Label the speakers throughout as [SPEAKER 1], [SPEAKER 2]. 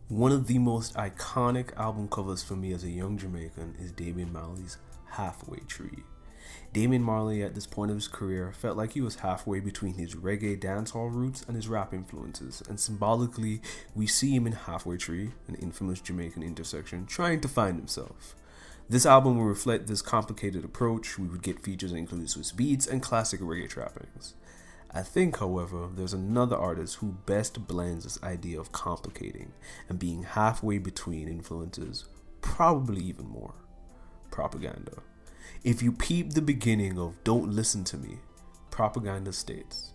[SPEAKER 1] One of the most iconic album covers for me as a young Jamaican is Damian Marley's Halfway Tree. Damian Marley, at this point of his career, felt like he was halfway between his reggae dancehall roots and his rap influences, and symbolically, we see him in Halfway Tree, an infamous Jamaican intersection, trying to find himself. This album will reflect this complicated approach. We would get features that include Swiss beats and classic reggae trappings. I think, however, there's another artist who best blends this idea of complicating and being halfway between influences, probably even more. Propaganda. If you peep the beginning of Don't Listen to Me, Propaganda states,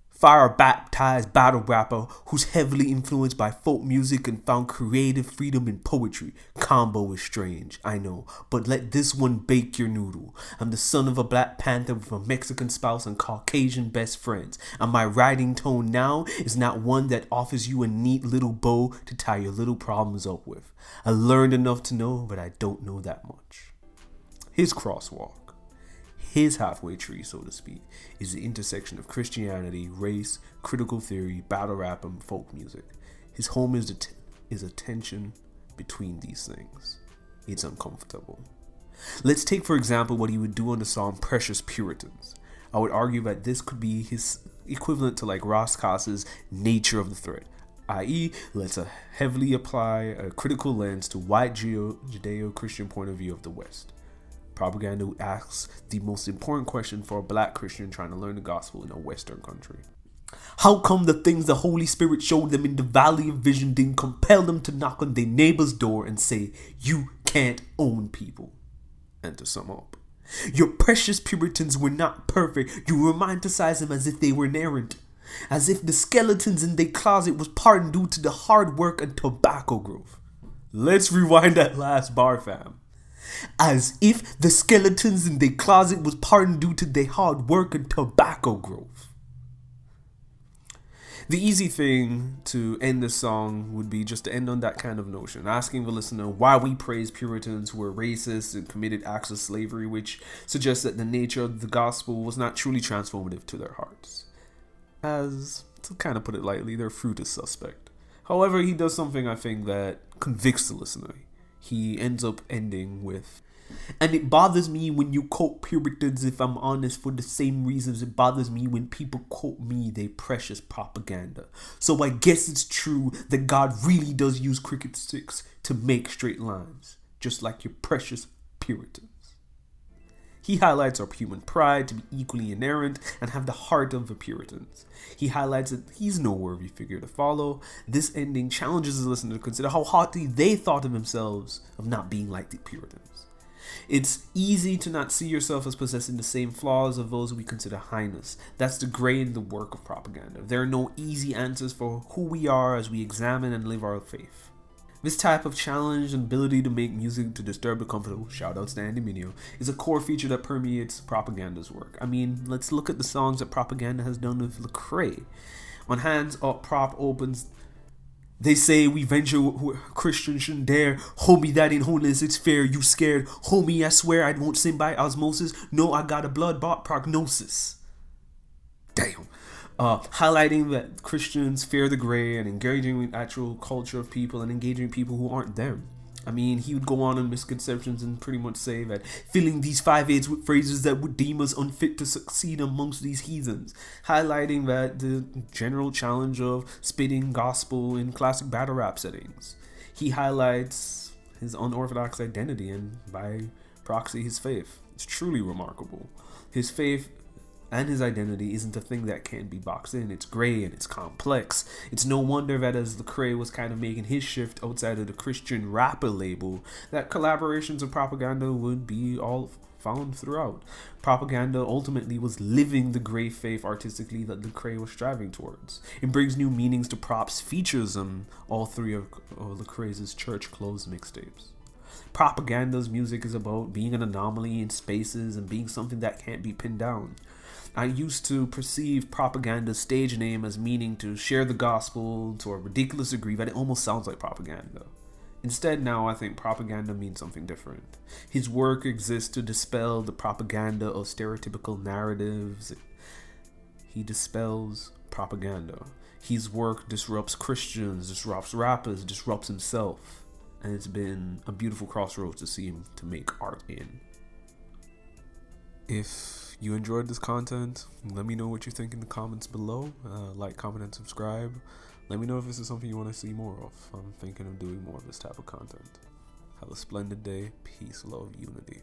[SPEAKER 1] fire baptized battle rapper who's heavily influenced by folk music and found creative freedom in poetry. Combo is strange, I know, but let this one bake your noodle. I'm the son of a Black Panther with a Mexican spouse and Caucasian best friends, and my writing tone now is not one that offers you a neat little bow to tie your little problems up with. I learned enough to know, but I don't know that much. His crosswalk. His halfway tree, so to speak, is the intersection of Christianity, race, critical theory, battle rap, and folk music. His home is a tension between these things. It's uncomfortable. Let's take, for example, what he would do on the song Precious Puritans. I would argue that this could be his equivalent to like Ras Kass's Nature of the Threat, i.e., let's heavily apply a critical lens to white Judeo-Christian point of view of the West. Propaganda asks the most important question for a black Christian trying to learn the gospel in a Western country. How come the things the Holy Spirit showed them in the Valley of Vision didn't compel them to knock on their neighbor's door and say, you can't own people? And to sum up, your precious Puritans were not perfect. You romanticize them as if they were inerrant, as if the skeletons in their closet was pardoned due to the hard work and tobacco growth. Let's rewind that last bar, fam. As if the skeletons in their closet was pardoned due to their hard work and tobacco growth. The easy thing to end this song would be just to end on that kind of notion, asking the listener why we praise Puritans who were racist and committed acts of slavery, which suggests that the nature of the gospel was not truly transformative to their hearts. As, to kind of put it lightly, their fruit is suspect. However, he does something I think that convicts the listener. He ends up ending with, and it bothers me when you quote Puritans, if I'm honest, for the same reasons it bothers me when people quote me their precious propaganda. So I guess it's true that God really does use cricket sticks to make straight lines, just like your precious Puritans. He highlights our human pride to be equally inerrant and have the heart of the Puritans. He highlights that he's no worthy figure to follow. This ending challenges the listener to consider how haughty they thought of themselves of not being like the Puritans. It's easy to not see yourself as possessing the same flaws of those we consider highness. That's the grain in the work of propaganda. There are no easy answers for who we are as we examine and live our faith. This type of challenge and ability to make music to disturb the comfortable, shout out to Andy Mineo, is a core feature that permeates Propaganda's work. I mean, let's look at the songs that Propaganda has done with Lecrae. On Hands Up, Prop opens, they say we venture Christians shouldn't dare. Homie, that ain't holiness, it's fair, you scared. Homie, I swear I won't sin by osmosis. No, I got a blood-bought prognosis. Damn. Highlighting that Christians fear the gray and engaging with actual culture of people and engaging people who aren't them. I mean, he would go on in misconceptions and pretty much say that filling these 5/8 with phrases that would deem us unfit to succeed amongst these heathens. Highlighting that the general challenge of spitting gospel in classic battle rap settings. He highlights his unorthodox identity and by proxy his faith. It's truly remarkable. His faith and his identity isn't a thing that can be boxed in. It's gray and it's complex. It's no wonder that as Lecrae was kind of making his shift outside of the Christian rapper label, that collaborations of Propaganda would be all found throughout. Propaganda ultimately was living the gray faith artistically that Lecrae was striving towards. It brings new meanings to Prop's features on all three of Lecrae's church clothes mixtapes. Propaganda's music is about being an anomaly in spaces and being something that can't be pinned down. I used to perceive Propaganda's stage name as meaning to share the gospel to a ridiculous degree that it almost sounds like propaganda. Instead, now I think propaganda means something different. His work exists to dispel the propaganda of stereotypical narratives. He dispels propaganda. His work disrupts Christians, disrupts rappers, disrupts himself, and it's been a beautiful crossroads to see him to make art in. If you enjoyed this content, let me know what you think in the comments below. Like, comment, and subscribe. Let me know if this is something you want to see more of. I'm thinking of doing more of this type of content. Have a splendid day. Peace, love, unity.